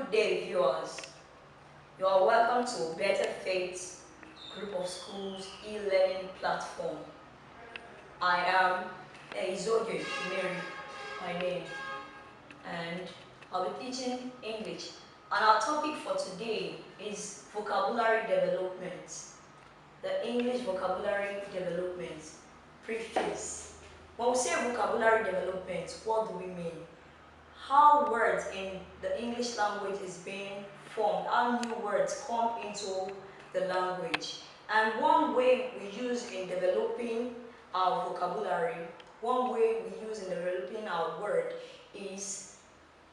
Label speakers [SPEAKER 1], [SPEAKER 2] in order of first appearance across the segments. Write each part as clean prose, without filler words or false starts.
[SPEAKER 1] Good day, viewers. You are welcome to Better Faith Group of Schools e-learning platform. I am Izoge Mary, my name, and I'll be teaching English. And our topic for today is vocabulary development. The English vocabulary development, prefix. When we say vocabulary development, what do we mean? How words in the English language is being formed, how new words come into the language. And one way we use in developing our vocabulary, one way we use in developing our word is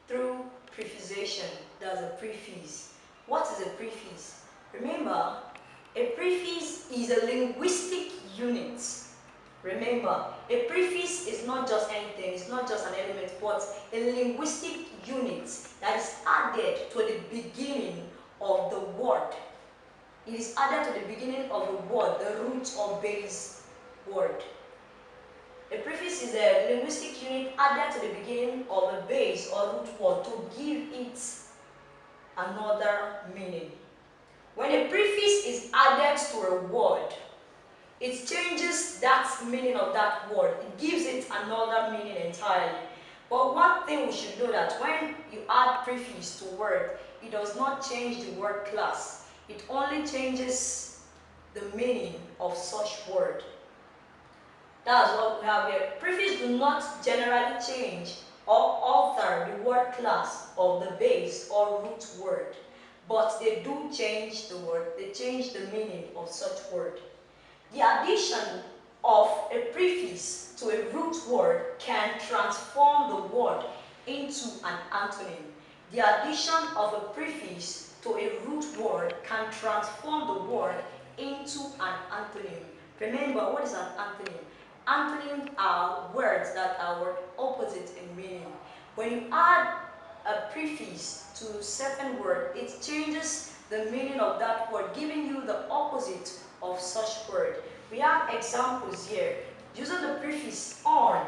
[SPEAKER 1] through prefixation, that's a prefix. What is a prefix? Remember, a prefix is a linguistic unit. Remember, a prefix is not just anything, it's not just an element, but a linguistic unit that is added to the beginning of the word. It is added to the beginning of the word, the root or base word. A prefix is a linguistic unit added to the beginning of a base or root word to give it another meaning. When a prefix is added to a word, it changes that meaning of that word. It gives it another meaning entirely. But one thing we should know that when you add prefix to word, it does not change the word class. It only changes the meaning of such word. That's what we have here. Prefix do not generally change or alter the word class of the base or root word, but they do change the word. They change the meaning of such word. The addition of a prefix to a root word can transform the word into an antonym. The addition of a prefix to a root word can transform the word into an antonym. Remember, what is an antonym? Antonyms are words that are opposite in meaning. When you add a prefix to a certain word, it changes the meaning of that word, giving you the opposite of such word. We have examples here using the prefix on,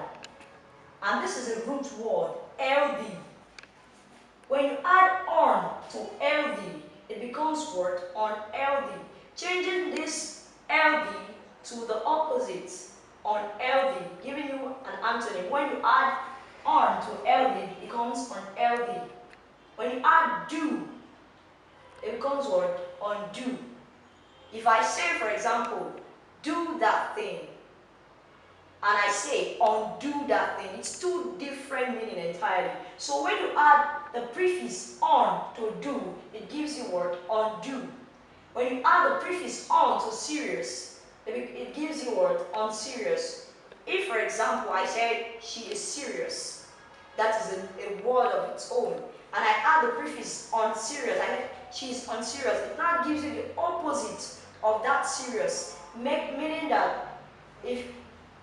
[SPEAKER 1] and this is a root word, ld. When you add on to ld, it becomes word on ld, changing this ld to the opposite on ld, giving you an antonym. When you add on to ld, it becomes on ld. When you add do, it becomes word on do. If I say, for example, do that thing, and I say undo that thing, it's two different meanings entirely. So when you add the prefix on to do, it gives you word undo. When you add the prefix on to serious, it gives you word unserious. If, for example, I said she is serious, that is a word of its own, and I add the prefix unserious, I said she is unserious, it now gives you the opposite of that serious, meaning that if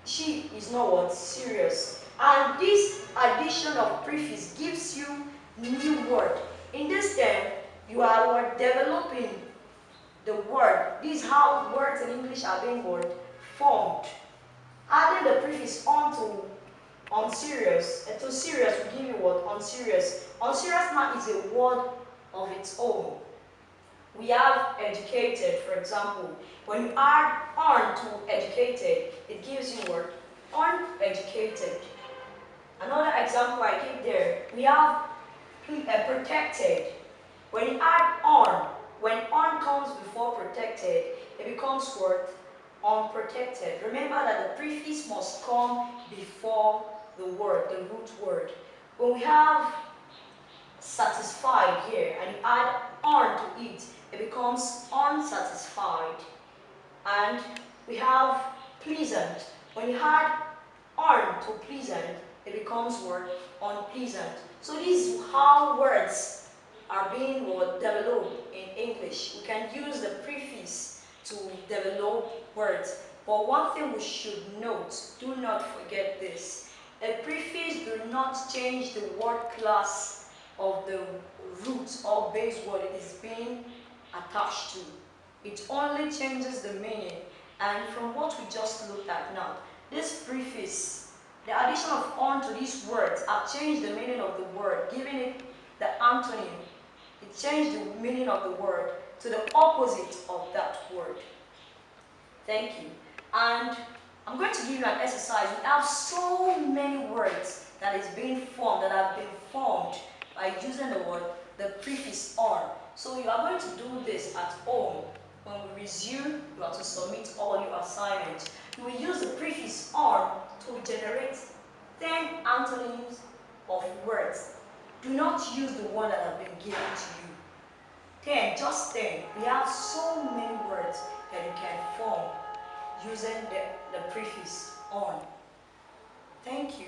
[SPEAKER 1] she is not what? Serious. And this addition of prefix gives you new word. In this term, you are developing the word. This is how words in English are being formed. Adding the prefix on to unserious, to serious will give you what? Unserious. Unserious now is a word of its own. We have educated, for example. When you add on to educated, it gives you word uneducated. Another example I give there, we have protected. When you add on, when on comes before protected, it becomes word unprotected. Remember that the prefix must come before the word, the root word. When we have satisfied here and you add on to it, it becomes unsatisfied. And we have pleasant. When you add on to pleasant, it becomes word unpleasant. So this is how words are being developed in English. We can use the prefix to develop words. But one thing we should note, do not forget this. A prefix do not change the word class of the root or base word it is being attached to. It only changes the meaning. And from what we just looked at now, this prefix, the addition of on to these words have changed the meaning of the word, giving it the antonym It changed the meaning of the word to the opposite of that word. Thank you. And I'm going to give you an exercise. We have so many words that is being formed, that have been formed by using the prefix on. So you are going to do this at home. When we resume, you are to submit all your assignments. You will use the prefix on to generate 10 antonyms of words. Do not use the one that have been given to you. 10, just 10. We have so many words that you can form using the prefix on. Thank you.